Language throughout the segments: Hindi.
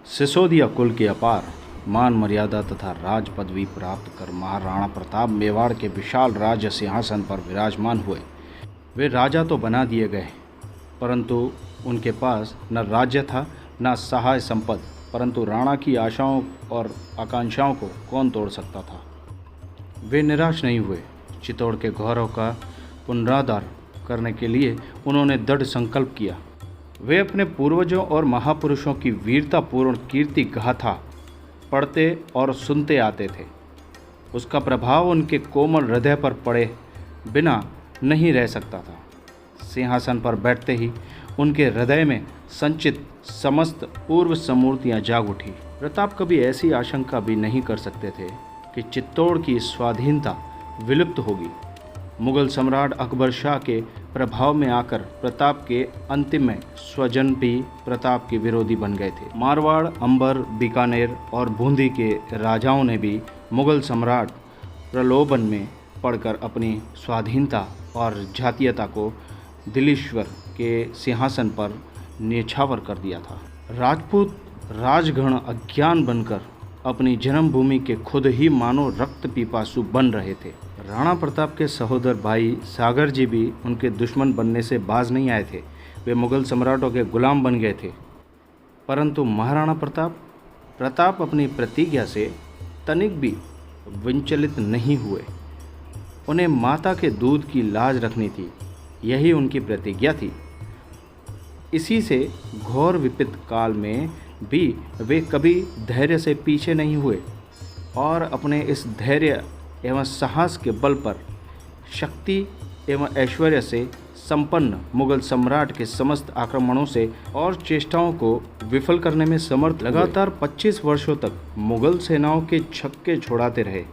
सिसोदिया कुल के अपार मान मर्यादा तथा राज पदवी प्राप्त कर महाराणा प्रताप मेवाड़ के विशाल राज्य सिंहासन पर विराजमान हुए। वे राजा तो बना दिए गए, परंतु उनके पास न राज्य था न सहाय संपद, परंतु राणा की आशाओं और आकांक्षाओं को कौन तोड़ सकता था। वे निराश नहीं हुए। चित्तौड़ के गौरव का पुनरुद्धार करने के लिए उन्होंने दृढ़ संकल्प किया। वे अपने पूर्वजों और महापुरुषों की वीरतापूर्ण कीर्ति गाथा पढ़ते और सुनते आते थे। उसका प्रभाव उनके कोमल हृदय पर पड़े बिना नहीं रह सकता था। सिंहासन पर बैठते ही उनके हृदय में संचित समस्त पूर्व समूर्तियाँ जाग उठी। प्रताप कभी ऐसी आशंका भी नहीं कर सकते थे कि चित्तौड़ की स्वाधीनता विलुप्त होगी। मुगल सम्राट अकबर शाह के प्रभाव में आकर प्रताप के अंतिम में स्वजन भी प्रताप के विरोधी बन गए थे। मारवाड़, अंबर, बीकानेर और बूंदी के राजाओं ने भी मुगल सम्राट प्रलोभन में पड़कर अपनी स्वाधीनता और जातीयता को दिलीश्वर के सिंहासन पर न्यौछावर कर दिया था। राजपूत राजगण अज्ञान बनकर अपनी जन्मभूमि के खुद ही मानो रक्त पिपासु बन रहे थे। राणा प्रताप के सहोदर भाई सागर जी भी उनके दुश्मन बनने से बाज नहीं आए थे। वे मुगल सम्राटों के गुलाम बन गए थे, परंतु महाराणा प्रताप अपनी प्रतिज्ञा से तनिक भी विचलित नहीं हुए। उन्हें माता के दूध की लाज रखनी थी, यही उनकी प्रतिज्ञा थी। इसी से घोर विपत्ति काल में भी वे कभी धैर्य से पीछे नहीं हुए और अपने इस धैर्य एवं साहस के बल पर शक्ति एवं ऐश्वर्य से संपन्न मुगल सम्राट के समस्त आक्रमणों से और चेष्टाओं को विफल करने में समर्थ। लगातार 25 वर्षों तक मुगल सेनाओं के छक्के छोड़ाते रहे।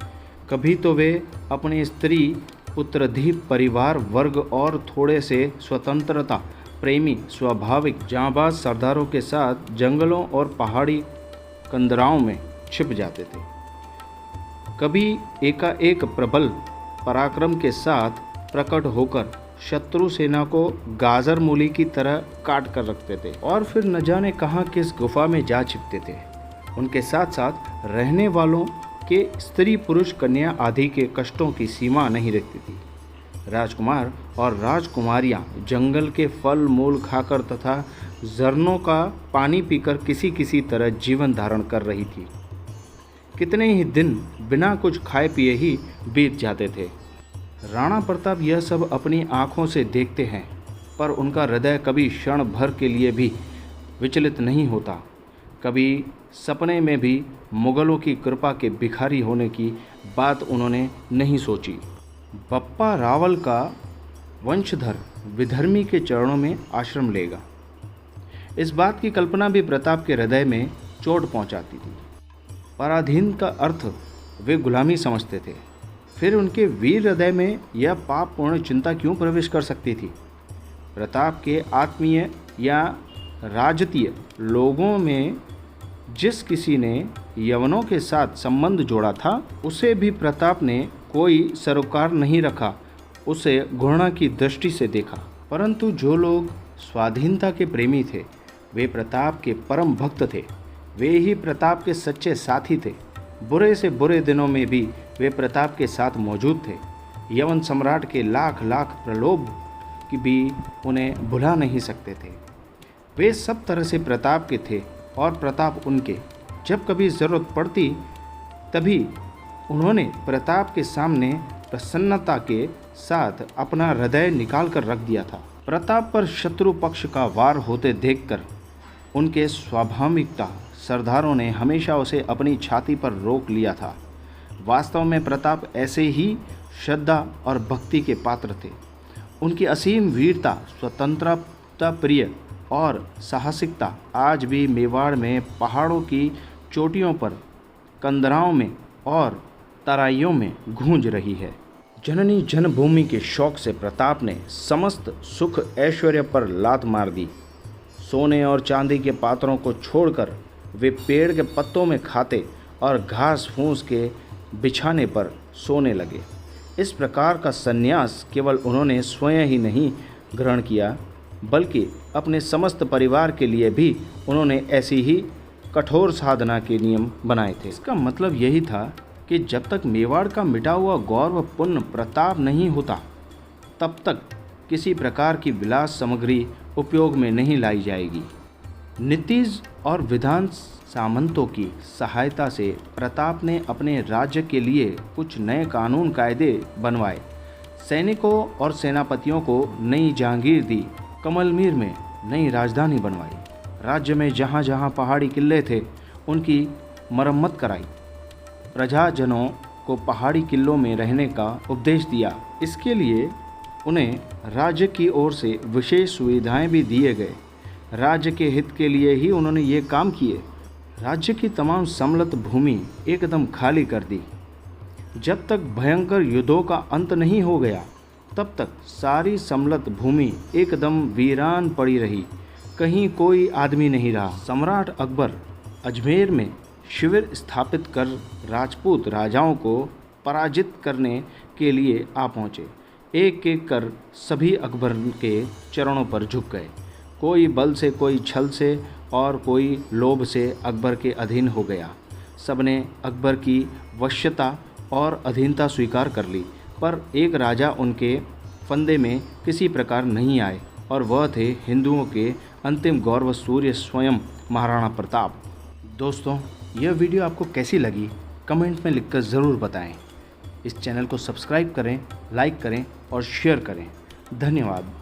कभी तो वे अपने स्त्री पुत्रधीप परिवार वर्ग और थोड़े से स्वतंत्रता प्रेमी स्वाभाविक जांबाज सरदारों के साथ जंगलों और पहाड़ी कंदराओं में छिप जाते थे। कभी एकाएक प्रबल पराक्रम के साथ प्रकट होकर शत्रु सेना को गाजर मूली की तरह काट कर रखते थे और फिर न जाने कहाँ किस गुफा में जा छिपते थे। उनके साथ साथ रहने वालों के स्त्री पुरुष कन्या आदि के कष्टों की सीमा नहीं रहती थी। राजकुमार और राजकुमारियां जंगल के फल मूल खाकर तथा झरनों का पानी पीकर किसी किसी तरह जीवन धारण कर रही थी। कितने ही दिन बिना कुछ खाए पिए ही बीत जाते थे। राणा प्रताप यह सब अपनी आँखों से देखते हैं, पर उनका हृदय कभी क्षण भर के लिए भी विचलित नहीं होता। कभी सपने में भी मुगलों की कृपा के भिखारी होने की बात उन्होंने नहीं सोची। बप्पा रावल का वंशधर विधर्मी के चरणों में आश्रम लेगा, इस बात की कल्पना भी प्रताप के हृदय में चोट पहुंचाती थी। पराधीन का अर्थ वे गुलामी समझते थे, फिर उनके वीर हृदय में यह पापपूर्ण चिंता क्यों प्रवेश कर सकती थी। प्रताप के आत्मीय या राजतीय लोगों में जिस किसी ने यवनों के साथ संबंध जोड़ा था, उसे भी प्रताप ने कोई सरोकार नहीं रखा, उसे घृणा की दृष्टि से देखा। परंतु जो लोग स्वाधीनता के प्रेमी थे, वे प्रताप के परम भक्त थे। वे ही प्रताप के सच्चे साथी थे। बुरे से बुरे दिनों में भी वे प्रताप के साथ मौजूद थे। यवन सम्राट के लाख लाख प्रलोभ की भी उन्हें भुला नहीं सकते थे। वे सब तरह से प्रताप के थे और प्रताप उनके। जब कभी ज़रूरत पड़ती तभी उन्होंने प्रताप के सामने प्रसन्नता के साथ अपना हृदय निकाल कर रख दिया था। प्रताप पर शत्रु पक्ष का वार होते देखकर उनके स्वाभाविकता सरदारों ने हमेशा उसे अपनी छाती पर रोक लिया था। वास्तव में प्रताप ऐसे ही श्रद्धा और भक्ति के पात्र थे। उनकी असीम वीरता, स्वतंत्रता प्रिय और साहसिकता आज भी मेवाड़ में पहाड़ों की चोटियों पर, कंदराओं में और तराइयों में गूंज रही है। जननी जन्मभूमि के शौक से प्रताप ने समस्त सुख ऐश्वर्य पर लात मार दी। सोने और चांदी के पात्रों को छोड़कर वे पेड़ के पत्तों में खाते और घास फूस के बिछाने पर सोने लगे। इस प्रकार का संन्यास केवल उन्होंने स्वयं ही नहीं ग्रहण किया, बल्कि अपने समस्त परिवार के लिए भी उन्होंने ऐसी ही कठोर साधना के नियम बनाए थे। इसका मतलब यही था कि जब तक मेवाड़ का मिटा हुआ गौरव पुण्य प्रताप नहीं होता, तब तक किसी प्रकार की विलास सामग्री उपयोग में नहीं लाई जाएगी। नीतीश और विधान सामंतों की सहायता से प्रताप ने अपने राज्य के लिए कुछ नए कानून कायदे बनवाए, सैनिकों और सेनापतियों को नई जहांगीर दी, कमलमीर में नई राजधानी बनवाई, राज्य में जहाँ जहाँ पहाड़ी किले थे उनकी मरम्मत कराई, प्रजाजनों को पहाड़ी किलों में रहने का उपदेश दिया। इसके लिए उन्हें राज्य की ओर से विशेष सुविधाएं भी दिए गए। राज्य के हित के लिए ही उन्होंने ये काम किए। राज्य की तमाम समलत भूमि एकदम खाली कर दी। जब तक भयंकर युद्धों का अंत नहीं हो गया, तब तक सारी समलत भूमि एकदम वीरान पड़ी रही, कहीं कोई आदमी नहीं रहा। सम्राट अकबर अजमेर में शिविर स्थापित कर राजपूत राजाओं को पराजित करने के लिए आ पहुँचे। एक एक कर सभी अकबर के चरणों पर झुक गए। कोई बल से, कोई छल से और कोई लोभ से अकबर के अधीन हो गया। सबने अकबर की वश्यता और अधीनता स्वीकार कर ली, पर एक राजा उनके फंदे में किसी प्रकार नहीं आए, और वह थे हिंदुओं के अंतिम गौरव सूर्य स्वयं महाराणा प्रताप। दोस्तों, यह वीडियो आपको कैसी लगी कमेंट में लिखकर ज़रूर बताएं। इस चैनल को सब्सक्राइब करें, लाइक करें और शेयर करें। धन्यवाद।